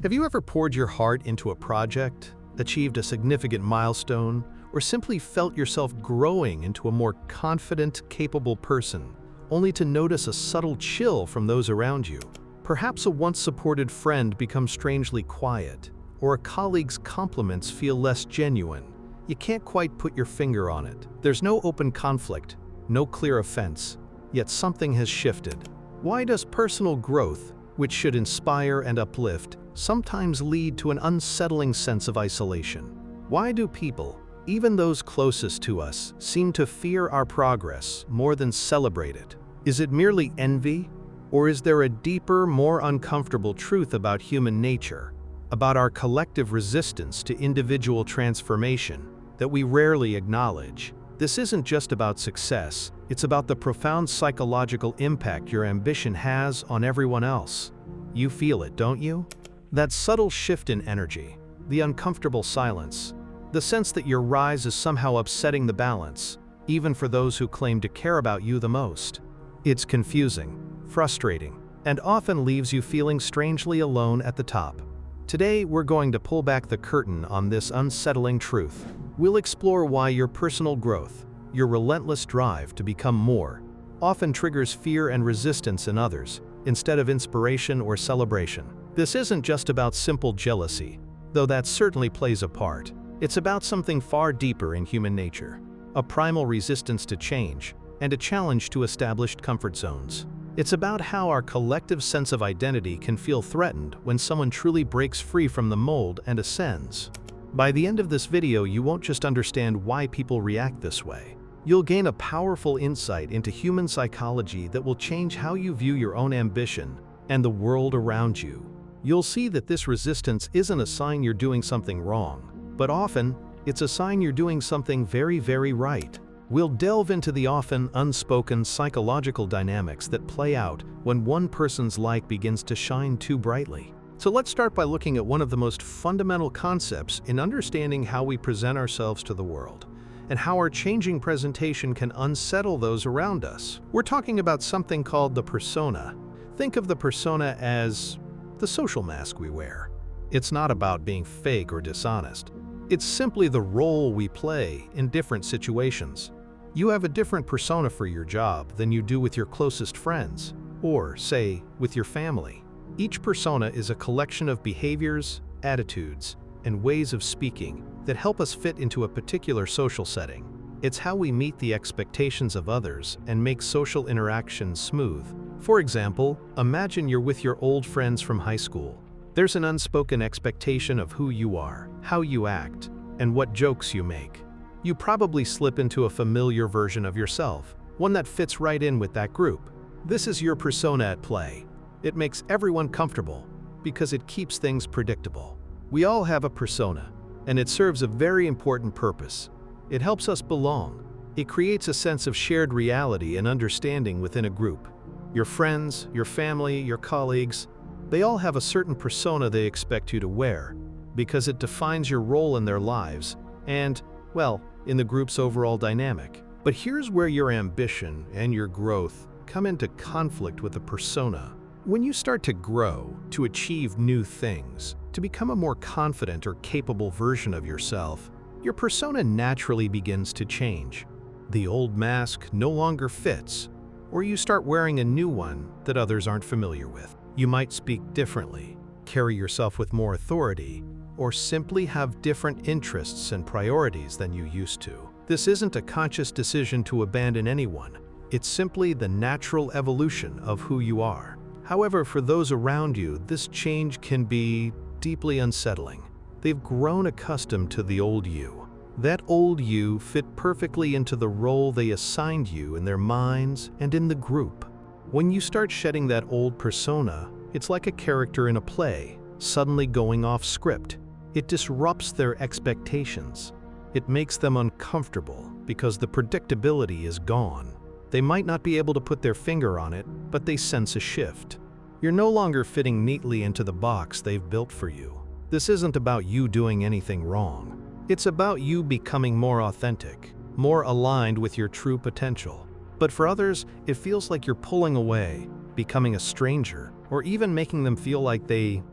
Have you ever poured your heart into a project, achieved a significant milestone, or simply felt yourself growing into a more confident, capable person, only to notice a subtle chill from those around you? Perhaps a once-supported friend becomes strangely quiet, or a colleague's compliments feel less genuine. You can't quite put your finger on it. There's no open conflict, no clear offense, yet something has shifted. Why does personal growth, which should inspire and uplift, sometimes lead to an unsettling sense of isolation? Why do people, even those closest to us, seem to fear our progress more than celebrate it? Is it merely envy? Or is there a deeper, more uncomfortable truth about human nature, about our collective resistance to individual transformation, that we rarely acknowledge? This isn't just about success, it's about the profound psychological impact your ambition has on everyone else. You feel it, don't you? That subtle shift in energy, the uncomfortable silence, the sense that your rise is somehow upsetting the balance, even for those who claim to care about you the most. It's confusing, frustrating, and often leaves you feeling strangely alone at the top. Today, we're going to pull back the curtain on this unsettling truth. We'll explore why your personal growth, your relentless drive to become more, often triggers fear and resistance in others, instead of inspiration or celebration. This isn't just about simple jealousy, though that certainly plays a part. It's about something far deeper in human nature, a primal resistance to change, and a challenge to established comfort zones. It's about how our collective sense of identity can feel threatened when someone truly breaks free from the mold and ascends. By the end of this video, you won't just understand why people react this way. You'll gain a powerful insight into human psychology that will change how you view your own ambition and the world around you. You'll see that this resistance isn't a sign you're doing something wrong, but often, it's a sign you're doing something very, very right. We'll delve into the often unspoken psychological dynamics that play out when one person's light begins to shine too brightly. So let's start by looking at one of the most fundamental concepts in understanding how we present ourselves to the world, and how our changing presentation can unsettle those around us. We're talking about something called the persona. Think of the persona as the social mask we wear. It's not about being fake or dishonest. It's simply the role we play in different situations. You have a different persona for your job than you do with your closest friends, or, say, with your family. Each persona is a collection of behaviors, attitudes, and ways of speaking that help us fit into a particular social setting. It's how we meet the expectations of others and make social interactions smooth. For example, imagine you're with your old friends from high school. There's an unspoken expectation of who you are, how you act, and what jokes you make. You probably slip into a familiar version of yourself, one that fits right in with that group. This is your persona at play. It makes everyone comfortable because it keeps things predictable. We all have a persona, and it serves a very important purpose. It helps us belong. It creates a sense of shared reality and understanding within a group. Your friends, your family, your colleagues, they all have a certain persona they expect you to wear, because it defines your role in their lives and, well, in the group's overall dynamic. But here's where your ambition and your growth come into conflict with the persona. When you start to grow, to achieve new things, to become a more confident or capable version of yourself, your persona naturally begins to change. The old mask no longer fits, or you start wearing a new one that others aren't familiar with. You might speak differently, carry yourself with more authority, or simply have different interests and priorities than you used to. This isn't a conscious decision to abandon anyone. It's simply the natural evolution of who you are. However, for those around you, this change can be deeply unsettling. They've grown accustomed to the old you. That old you fit perfectly into the role they assigned you in their minds and in the group. When you start shedding that old persona, it's like a character in a play, suddenly going off script. It disrupts their expectations. It makes them uncomfortable because the predictability is gone. They might not be able to put their finger on it, but they sense a shift. You're no longer fitting neatly into the box they've built for you. This isn't about you doing anything wrong. It's about you becoming more authentic, more aligned with your true potential. But for others, it feels like you're pulling away, becoming a stranger, or even making them feel like they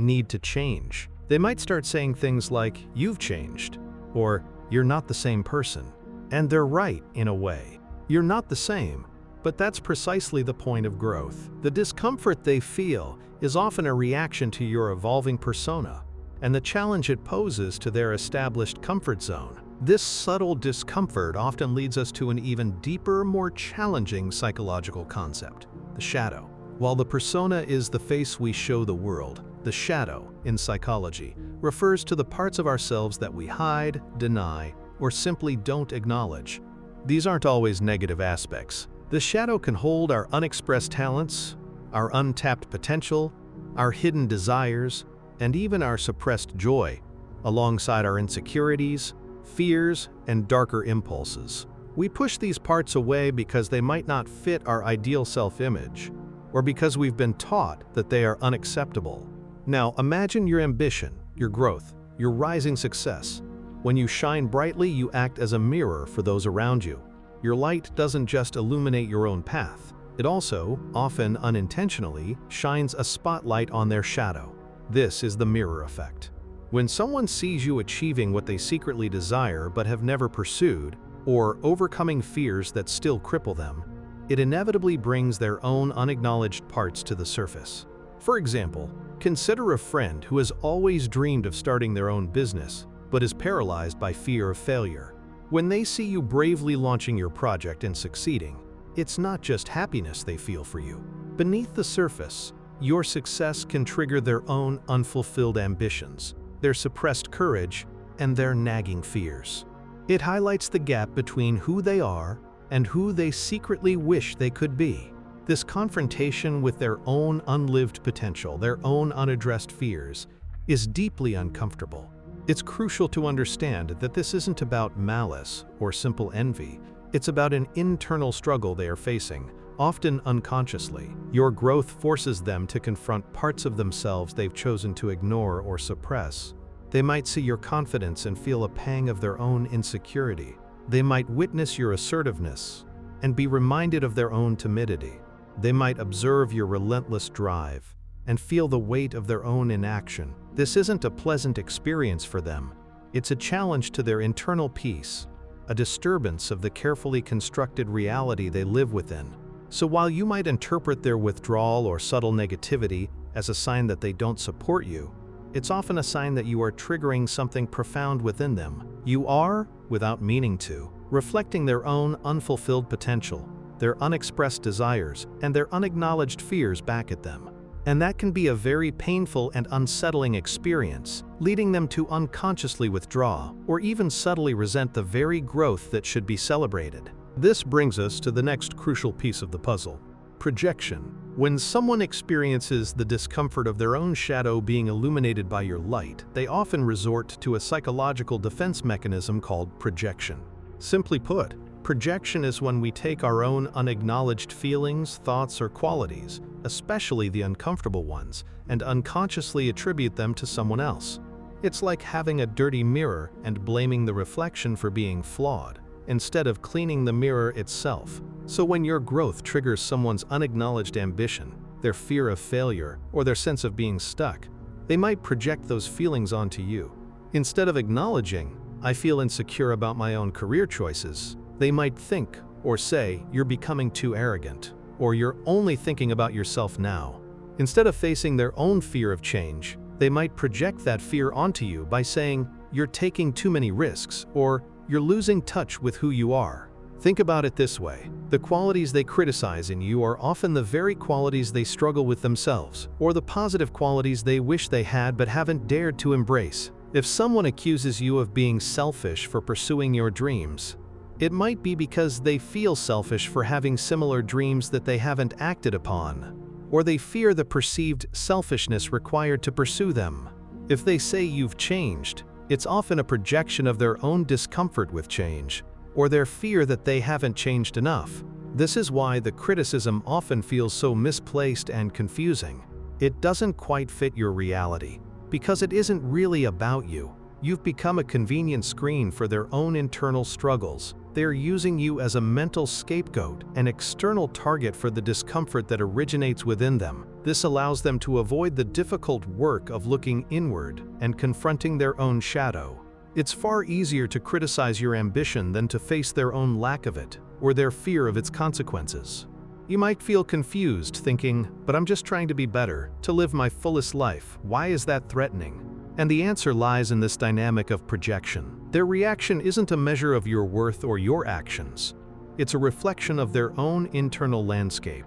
need to change. They might start saying things like, "You've changed," or "You're not the same person." And they're right, in a way. You're not the same, but that's precisely the point of growth. The discomfort they feel is often a reaction to your evolving persona, and the challenge it poses to their established comfort zone. This subtle discomfort often leads us to an even deeper, more challenging psychological concept: the shadow. While the persona is the face we show the world, the shadow, in psychology, refers to the parts of ourselves that we hide, deny, or simply don't acknowledge. These aren't always negative aspects. The shadow can hold our unexpressed talents, our untapped potential, our hidden desires, and even our suppressed joy, alongside our insecurities, fears, and darker impulses. We push these parts away because they might not fit our ideal self-image, or because we've been taught that they are unacceptable. Now, imagine your ambition, your growth, your rising success. When you shine brightly, you act as a mirror for those around you. Your light doesn't just illuminate your own path, it also, often unintentionally, shines a spotlight on their shadow. This is the mirror effect. When someone sees you achieving what they secretly desire but have never pursued, or overcoming fears that still cripple them, it inevitably brings their own unacknowledged parts to the surface. For example, consider a friend who has always dreamed of starting their own business, but is paralyzed by fear of failure. When they see you bravely launching your project and succeeding, it's not just happiness they feel for you. Beneath the surface, your success can trigger their own unfulfilled ambitions, their suppressed courage, and their nagging fears. It highlights the gap between who they are and who they secretly wish they could be. This confrontation with their own unlived potential, their own unaddressed fears, is deeply uncomfortable. It's crucial to understand that this isn't about malice or simple envy. It's about an internal struggle they are facing, often unconsciously. Your growth forces them to confront parts of themselves they've chosen to ignore or suppress. They might see your confidence and feel a pang of their own insecurity. They might witness your assertiveness and be reminded of their own timidity. They might observe your relentless drive and feel the weight of their own inaction. This isn't a pleasant experience for them. It's a challenge to their internal peace, a disturbance of the carefully constructed reality they live within. So while you might interpret their withdrawal or subtle negativity as a sign that they don't support you, it's often a sign that you are triggering something profound within them. You are, without meaning to, reflecting their own unfulfilled potential, their unexpressed desires, and their unacknowledged fears back at them. And that can be a very painful and unsettling experience, leading them to unconsciously withdraw or even subtly resent the very growth that should be celebrated. This brings us to the next crucial piece of the puzzle: projection. When someone experiences the discomfort of their own shadow being illuminated by your light, they often resort to a psychological defense mechanism called projection. Simply put, projection is when we take our own unacknowledged feelings, thoughts, or qualities, especially the uncomfortable ones, and unconsciously attribute them to someone else. It's like having a dirty mirror and blaming the reflection for being flawed, instead of cleaning the mirror itself. So when your growth triggers someone's unacknowledged ambition, their fear of failure, or their sense of being stuck, they might project those feelings onto you. Instead of acknowledging, "I feel insecure about my own career choices," they might think or say, "You're becoming too arrogant," or "You're only thinking about yourself now." Instead of facing their own fear of change, they might project that fear onto you by saying, "You're taking too many risks," or "You're losing touch with who you are." Think about it this way: the qualities they criticize in you are often the very qualities they struggle with themselves, or the positive qualities they wish they had but haven't dared to embrace. If someone accuses you of being selfish for pursuing your dreams, it might be because they feel selfish for having similar dreams that they haven't acted upon, or they fear the perceived selfishness required to pursue them. If they say you've changed, it's often a projection of their own discomfort with change, or their fear that they haven't changed enough. This is why the criticism often feels so misplaced and confusing. It doesn't quite fit your reality, because it isn't really about you. You've become a convenient screen for their own internal struggles. They're using you as a mental scapegoat, an external target for the discomfort that originates within them. This allows them to avoid the difficult work of looking inward and confronting their own shadow. It's far easier to criticize your ambition than to face their own lack of it or their fear of its consequences. You might feel confused, thinking, "But I'm just trying to be better, to live my fullest life. Why is that threatening?" And the answer lies in this dynamic of projection. Their reaction isn't a measure of your worth or your actions. It's a reflection of their own internal landscape.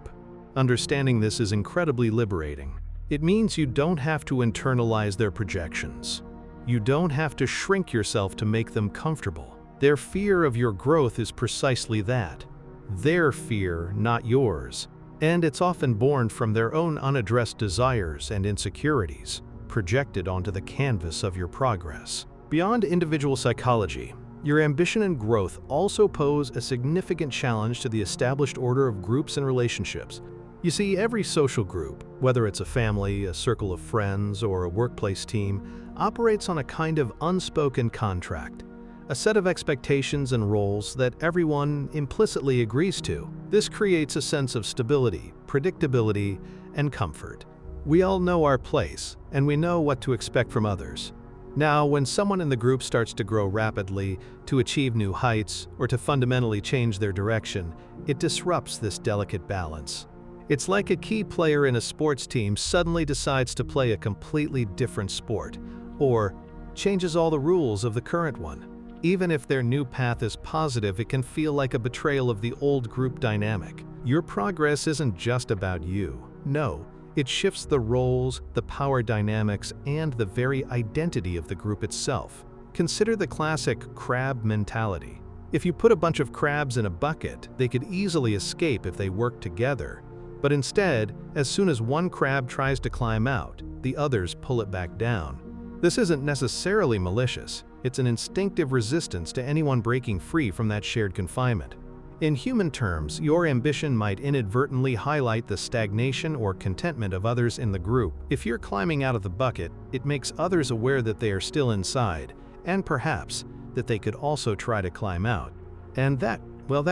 Understanding this is incredibly liberating. It means you don't have to internalize their projections. You don't have to shrink yourself to make them comfortable. Their fear of your growth is precisely that. Their fear, not yours. And it's often born from their own unaddressed desires and insecurities, projected onto the canvas of your progress. Beyond individual psychology, your ambition and growth also pose a significant challenge to the established order of groups and relationships. You see, every social group, whether it's a family, a circle of friends, or a workplace team, operates on a kind of unspoken contract, a set of expectations and roles that everyone implicitly agrees to. This creates a sense of stability, predictability, and comfort. We all know our place, and we know what to expect from others. Now, when someone in the group starts to grow rapidly, to achieve new heights, or to fundamentally change their direction, it disrupts this delicate balance. It's like a key player in a sports team suddenly decides to play a completely different sport, or changes all the rules of the current one. Even if their new path is positive, it can feel like a betrayal of the old group dynamic. Your progress isn't just about you. No, it shifts the roles, the power dynamics, and the very identity of the group itself. Consider the classic crab mentality. If you put a bunch of crabs in a bucket, they could easily escape if they worked together. But instead, as soon as one crab tries to climb out, the others pull it back down. This isn't necessarily malicious. It's an instinctive resistance to anyone breaking free from that shared confinement. In human terms, your ambition might inadvertently highlight the stagnation or contentment of others in the group. If you're climbing out of the bucket, it makes others aware that they are still inside, and perhaps that they could also try to climb out. And that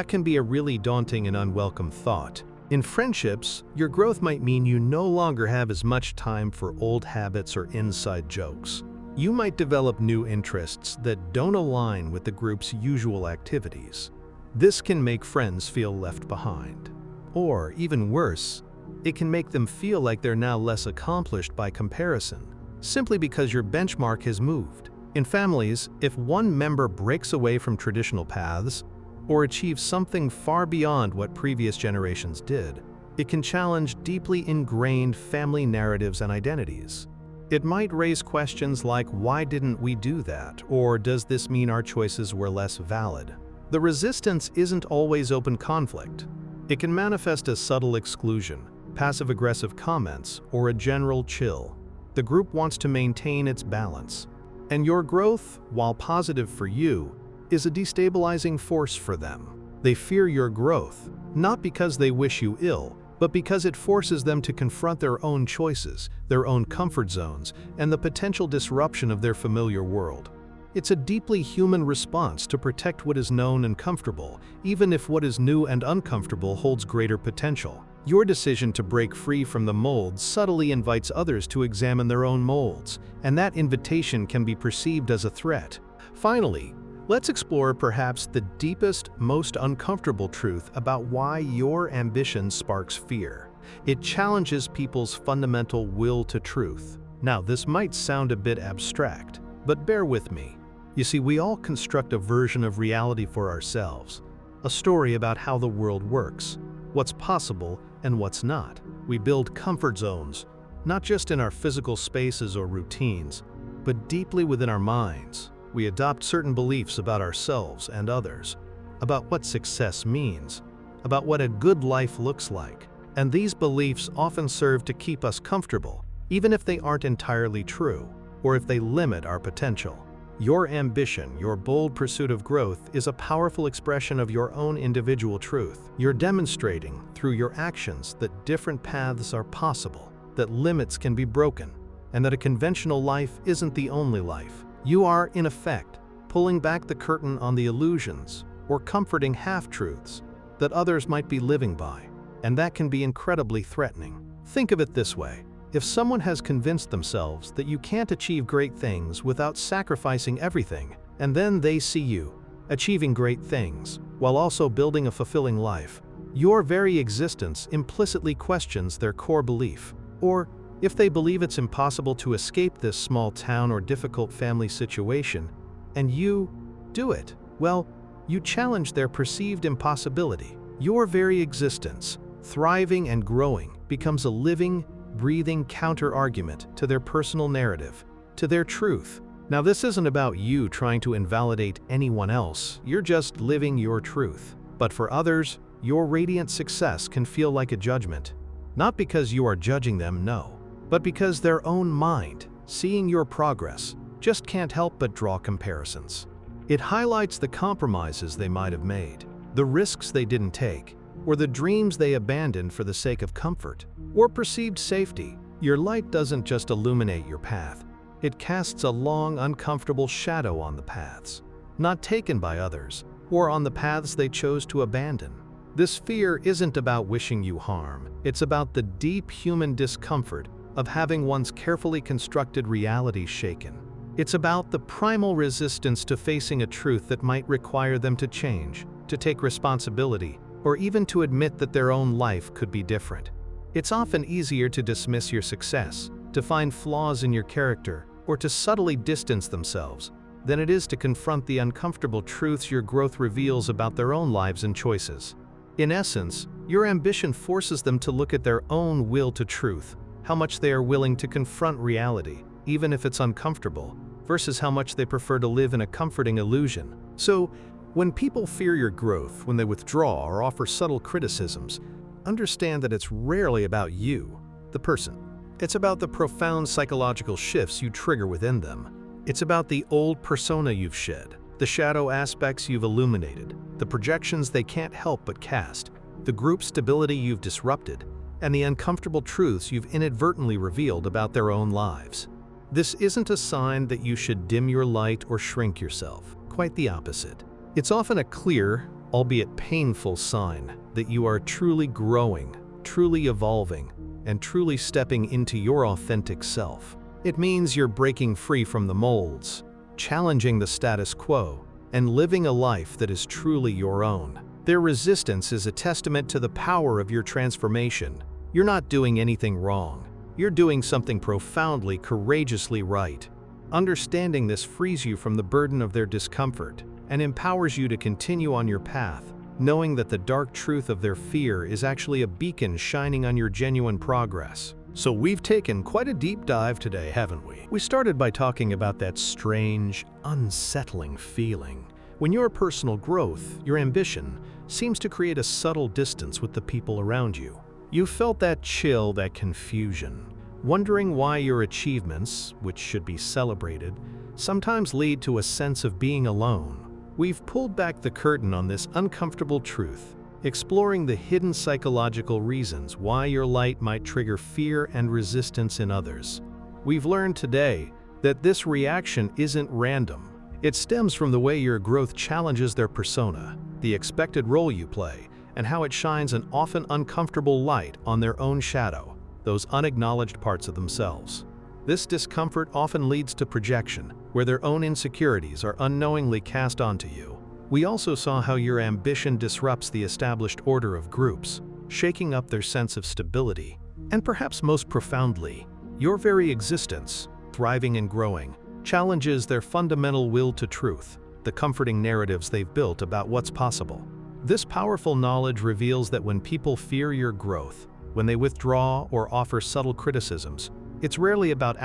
can be a really daunting and unwelcome thought. In friendships, your growth might mean you no longer have as much time for old habits or inside jokes. You might develop new interests that don't align with the group's usual activities. This can make friends feel left behind. Or, even worse, it can make them feel like they're now less accomplished by comparison, simply because your benchmark has moved. In families, if one member breaks away from traditional paths, or achieves something far beyond what previous generations did, it can challenge deeply ingrained family narratives and identities. It might raise questions like, why didn't we do that? Or does this mean our choices were less valid? The resistance isn't always open conflict. It can manifest as subtle exclusion, passive-aggressive comments, or a general chill. The group wants to maintain its balance. And your growth, while positive for you, is a destabilizing force for them. They fear your growth, not because they wish you ill, but because it forces them to confront their own choices, their own comfort zones, and the potential disruption of their familiar world. It's a deeply human response to protect what is known and comfortable, even if what is new and uncomfortable holds greater potential. Your decision to break free from the mold subtly invites others to examine their own molds, and that invitation can be perceived as a threat. Finally, let's explore perhaps the deepest, most uncomfortable truth about why your ambition sparks fear. It challenges people's fundamental will to truth. Now, this might sound a bit abstract, but bear with me. You see, we all construct a version of reality for ourselves, a story about how the world works, what's possible and what's not. We build comfort zones, not just in our physical spaces or routines, but deeply within our minds. We adopt certain beliefs about ourselves and others, about what success means, about what a good life looks like. And these beliefs often serve to keep us comfortable, even if they aren't entirely true, or if they limit our potential. Your ambition, your bold pursuit of growth, is a powerful expression of your own individual truth. You're demonstrating, through your actions, that different paths are possible, that limits can be broken, and that a conventional life isn't the only life. You are, in effect, pulling back the curtain on the illusions or comforting half-truths that others might be living by, and that can be incredibly threatening. Think of it this way. If someone has convinced themselves that you can't achieve great things without sacrificing everything, and then they see you achieving great things while also building a fulfilling life, your very existence implicitly questions their core belief. Or, if they believe it's impossible to escape this small town or difficult family situation, and you do it, well, you challenge their perceived impossibility. Your very existence, thriving and growing, becomes a living, breathing counter-argument to their personal narrative, to their truth. Now, this isn't about you trying to invalidate anyone else, you're just living your truth. But for others, your radiant success can feel like a judgment. Not because you are judging them, no, but because their own mind, seeing your progress, just can't help but draw comparisons. It highlights the compromises they might have made, the risks they didn't take, or the dreams they abandoned for the sake of comfort or perceived safety. Your light doesn't just illuminate your path, it casts a long, uncomfortable shadow on the paths not taken by others, or on the paths they chose to abandon. This fear isn't about wishing you harm, it's about the deep human discomfort of having one's carefully constructed reality shaken. It's about the primal resistance to facing a truth that might require them to change, to take responsibility, or even to admit that their own life could be different. It's often easier to dismiss your success, to find flaws in your character, or to subtly distance themselves, than it is to confront the uncomfortable truths your growth reveals about their own lives and choices. In essence, your ambition forces them to look at their own will to truth, how much they are willing to confront reality, even if it's uncomfortable, versus how much they prefer to live in a comforting illusion. So, when people fear your growth, when they withdraw or offer subtle criticisms, understand that it's rarely about you, the person. It's about the profound psychological shifts you trigger within them. It's about the old persona you've shed, the shadow aspects you've illuminated, the projections they can't help but cast, the group stability you've disrupted, and the uncomfortable truths you've inadvertently revealed about their own lives. This isn't a sign that you should dim your light or shrink yourself. Quite the opposite. It's often a clear, albeit painful sign that you are truly growing, truly evolving, and truly stepping into your authentic self. It means you're breaking free from the molds, challenging the status quo, and living a life that is truly your own. Their resistance is a testament to the power of your transformation. You're not doing anything wrong. You're doing something profoundly, courageously right. Understanding this frees you from the burden of their discomfort and empowers you to continue on your path, knowing that the dark truth of their fear is actually a beacon shining on your genuine progress. So we've taken quite a deep dive today, haven't we? We started by talking about that strange, unsettling feeling when your personal growth, your ambition, seems to create a subtle distance with the people around you. You felt that chill, that confusion, wondering why your achievements, which should be celebrated, sometimes lead to a sense of being alone. We've pulled back the curtain on this uncomfortable truth, exploring the hidden psychological reasons why your light might trigger fear and resistance in others. We've learned today that this reaction isn't random. It stems from the way your growth challenges their persona, the expected role you play, and how it shines an often uncomfortable light on their own shadow, those unacknowledged parts of themselves. This discomfort often leads to projection, where their own insecurities are unknowingly cast onto you. We also saw how your ambition disrupts the established order of groups, shaking up their sense of stability. And perhaps most profoundly, your very existence, thriving and growing, challenges their fundamental will to truth, the comforting narratives they've built about what's possible. This powerful knowledge reveals that when people fear your growth, when they withdraw or offer subtle criticisms, it's rarely about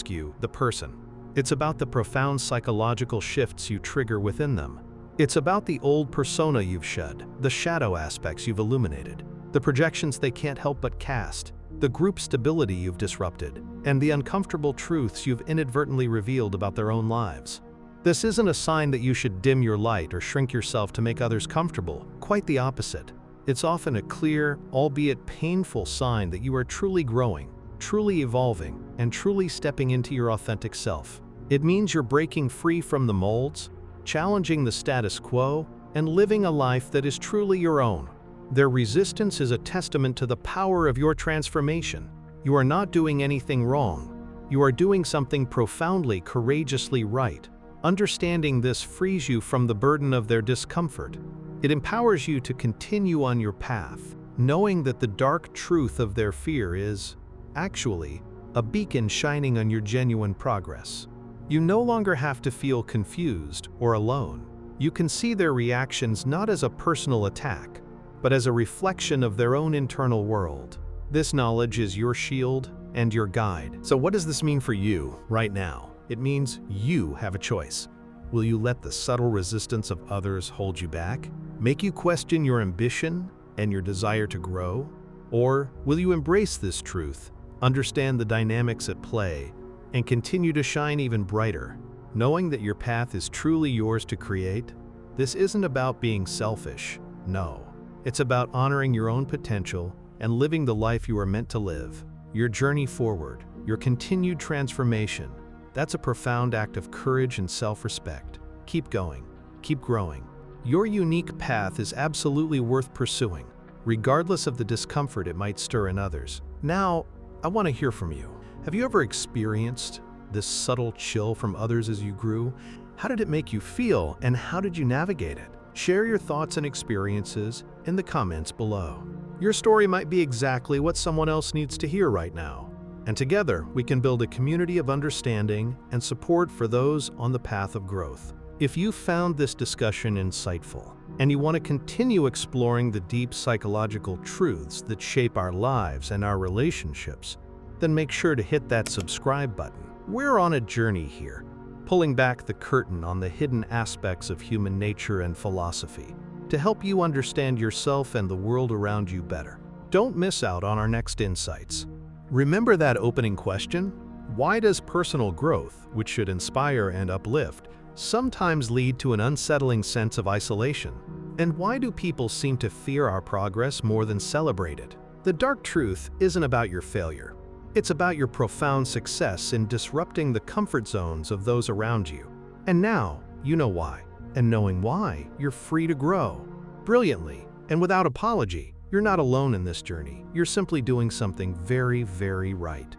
you, the person. It's about the profound psychological shifts you trigger within them. It's about the old persona you've shed, the shadow aspects you've illuminated, the projections they can't help but cast, the group stability you've disrupted, and the uncomfortable truths you've inadvertently revealed about their own lives. This isn't a sign that you should dim your light or shrink yourself to make others comfortable. Quite the opposite. It's often a clear, albeit painful sign that you are truly growing, truly evolving, and truly stepping into your authentic self. It means you're breaking free from the molds, challenging the status quo, and living a life that is truly your own. Their resistance is a testament to the power of your transformation. You are not doing anything wrong. You are doing something profoundly, courageously right. Understanding this frees you from the burden of their discomfort. It empowers you to continue on your path, knowing that the dark truth of their fear is, actually, a beacon shining on your genuine progress. You no longer have to feel confused or alone. You can see their reactions not as a personal attack, but as a reflection of their own internal world. This knowledge is your shield and your guide. So what does this mean for you right now? It means you have a choice. Will you let the subtle resistance of others hold you back, make you question your ambition and your desire to grow? Or will you embrace this truth, understand the dynamics at play, and continue to shine even brighter, knowing that your path is truly yours to create? This isn't about being selfish, no. It's about honoring your own potential and living the life you are meant to live. Your journey forward, your continued transformation, that's a profound act of courage and self-respect. Keep going, keep growing. Your unique path is absolutely worth pursuing, regardless of the discomfort it might stir in others. Now, I want to hear from you. Have you ever experienced this subtle chill from others as you grew? How did it make you feel, and how did you navigate it? Share your thoughts and experiences in the comments below. Your story might be exactly what someone else needs to hear right now. And together, we can build a community of understanding and support for those on the path of growth. If you found this discussion insightful, and you want to continue exploring the deep psychological truths that shape our lives and our relationships, then make sure to hit that subscribe button. We're on a journey here, pulling back the curtain on the hidden aspects of human nature and philosophy, to help you understand yourself and the world around you better. Don't miss out on our next insights. Remember that opening question? Why does personal growth, which should inspire and uplift, sometimes lead to an unsettling sense of isolation? And why do people seem to fear our progress more than celebrate it? The dark truth isn't about your failure. It's about your profound success in disrupting the comfort zones of those around you. And now, you know why. And knowing why, you're free to grow. Brilliantly, and without apology. You're not alone in this journey. You're simply doing something very, very right.